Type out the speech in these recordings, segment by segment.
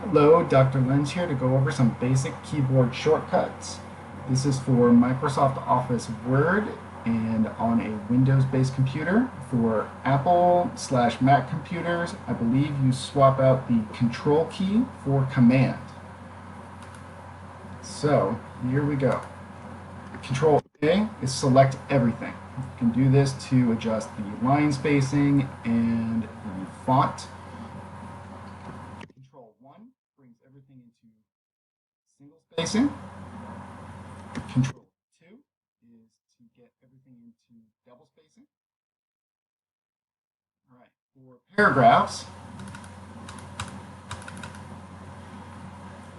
Hello, Dr. Lens here to go over some basic keyboard shortcuts. This is for Microsoft Office Word and on a Windows-based computer. For Apple/Mac computers, I believe you swap out the Control key for Command. So here we go. Control A is select everything. You can do this to adjust the line spacing and the font. Control 1 brings everything into single spacing. Control 2 is to get everything into double spacing. All right, for paragraphs,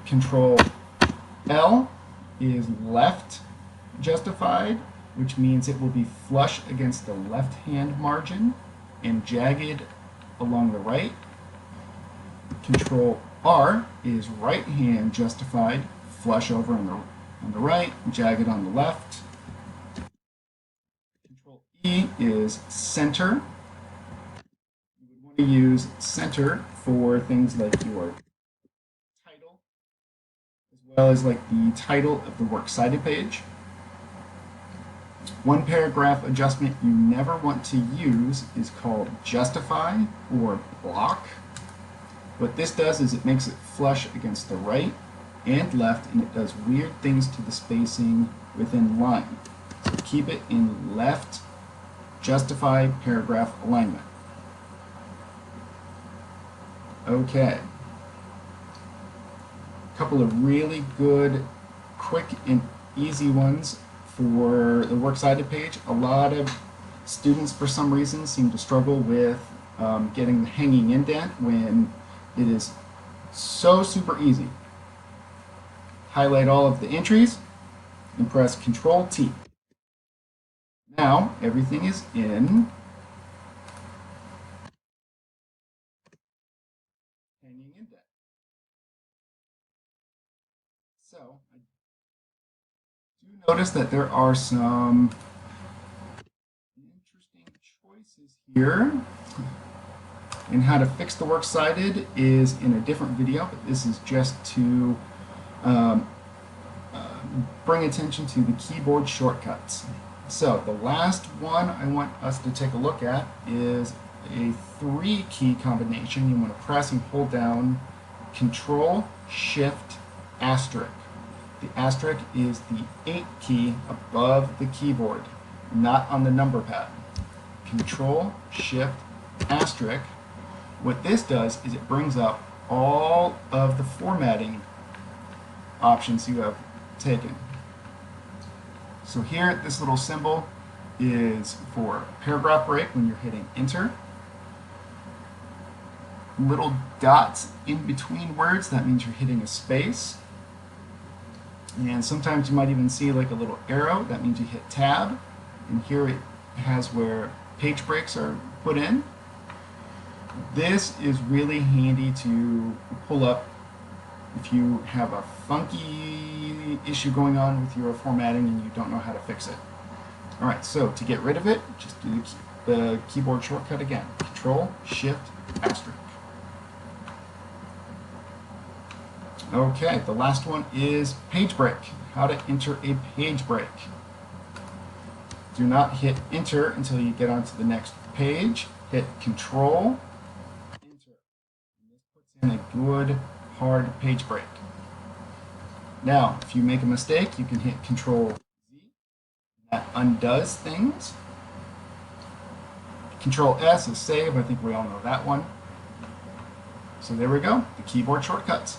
Control L is left justified, which means it will be flush against the left hand margin and jagged along the right. Control R is right hand justified, flush over on the right, jagged on the left. Control E is center. You would want to use center for things like your title, as well as like the title of the works cited page. One paragraph adjustment you never want to use is called justify or block. What this does is it makes it flush against the right and left, and it does weird things to the spacing within line. So keep it in left justify paragraph alignment. Okay. A couple of really good, quick and easy ones for the works cited page. A lot of students, for some reason, seem to struggle with getting the hanging indent when it is so super easy. Highlight all of the entries and press Control T. Now everything is in hanging indent. So I do notice that there are some interesting choices here. And how to fix the works cited is in a different video, but this is just to bring attention to the keyboard shortcuts. So the last one I want us to take a look at is a 3-key combination. You want to press and hold down Control, Shift, asterisk. The asterisk is the 8 key above the keyboard, not on the number pad. Control, Shift, asterisk. What this does is it brings up all of the formatting options you have taken. So here, this little symbol is for paragraph break when you're hitting enter. Little dots in between words, that means you're hitting a space. And sometimes you might even see like a little arrow, that means you hit tab. And here it has where page breaks are put in. This is really handy to pull up if you have a funky issue going on with your formatting and you don't know how to fix it. Alright, so to get rid of it, just do the keyboard shortcut again. Control, Shift, asterisk. Okay, the last one is page break. How to enter a page break. Do not hit enter until you get onto the next page. Hit Control, enter. And this puts in a good hard page break. Now, if you make a mistake, you can hit Control Z. That undoes things. Control S is save. I think we all know that one. So there we go, the keyboard shortcuts.